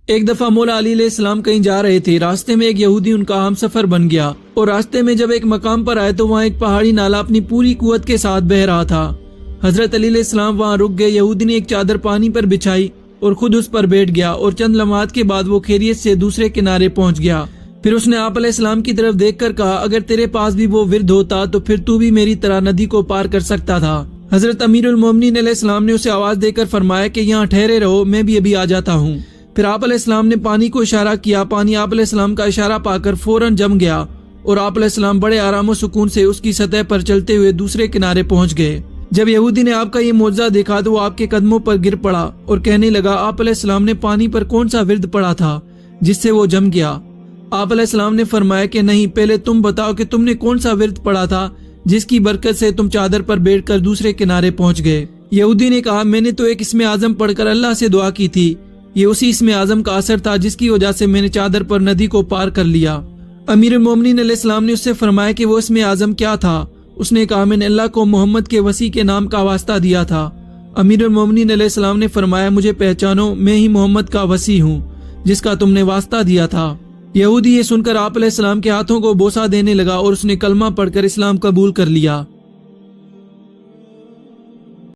ایک دفعہ مولا علی علیہ السلام کہیں جا رہے تھے، راستے میں ایک یہودی ان کا ہم سفر بن گیا اور راستے میں جب ایک مقام پر آئے تو وہاں ایک پہاڑی نالا اپنی پوری قوت کے ساتھ بہہ رہا تھا۔ حضرت علی علیہ السلام وہاں رک گئے، یہودی نے ایک چادر پانی پر بچھائی اور خود اس پر بیٹھ گیا اور چند لمحات کے بعد وہ خیریت سے دوسرے کنارے پہنچ گیا۔ پھر اس نے آپ علیہ السلام کی طرف دیکھ کر کہا، اگر تیرے پاس بھی وہ ورد ہوتا تو پھر تو بھی میری طرح ندی کو پار کر سکتا تھا۔ حضرت امیر المومنین علیہ السلام نے اسے آواز دے کر فرمایا کہ یہاں ٹھہرے رہو، میں بھی ابھی آ جاتا ہوں۔ پھر آپ علیہ السلام نے پانی کو اشارہ کیا، پانی آپ علیہ السلام کا اشارہ پا کر فوراً جم گیا اور آپ علیہ السلام بڑے آرام و سکون سے اس کی سطح پر چلتے ہوئے دوسرے کنارے پہنچ گئے۔ جب یہودی نے آپ کا یہ معجزہ دیکھا تو وہ آپ کے قدموں پر گر پڑا اور کہنے لگا، آپ علیہ السلام نے پانی پر کون سا ورد پڑا تھا جس سے وہ جم گیا؟ آپ علیہ السلام نے فرمایا کہ نہیں، پہلے تم بتاؤ کہ تم نے کون سا ورد پڑا تھا جس کی برکت سے تم چادر پر بیٹھ کر دوسرے کنارے پہنچ گئے۔ یہودی نے کہا، میں نے تو ایک اسم اعظم پڑھ کر اللہ سے دعا کی تھی، یہ اسی اسم اعظم کا اثر تھا جس کی وجہ سے میں نے چادر پر ندی کو پار کر لیا۔ امیر المومنین علیہ السلام نے اس سے فرمایا کہ وہ اسم اعظم کیا تھا؟ اس نے کہا، میں نے اللہ کو محمد کے وسیع کے نام کا واسطہ دیا تھا۔ امیر المومنین علیہ السلام نے فرمایا، مجھے پہچانو، میں ہی محمد کا وسیع ہوں جس کا تم نے واسطہ دیا تھا۔ یہودی یہ سن کر آپ علیہ السلام کے ہاتھوں کو بوسہ دینے لگا اور اس نے کلمہ پڑھ کر اسلام قبول کر لیا۔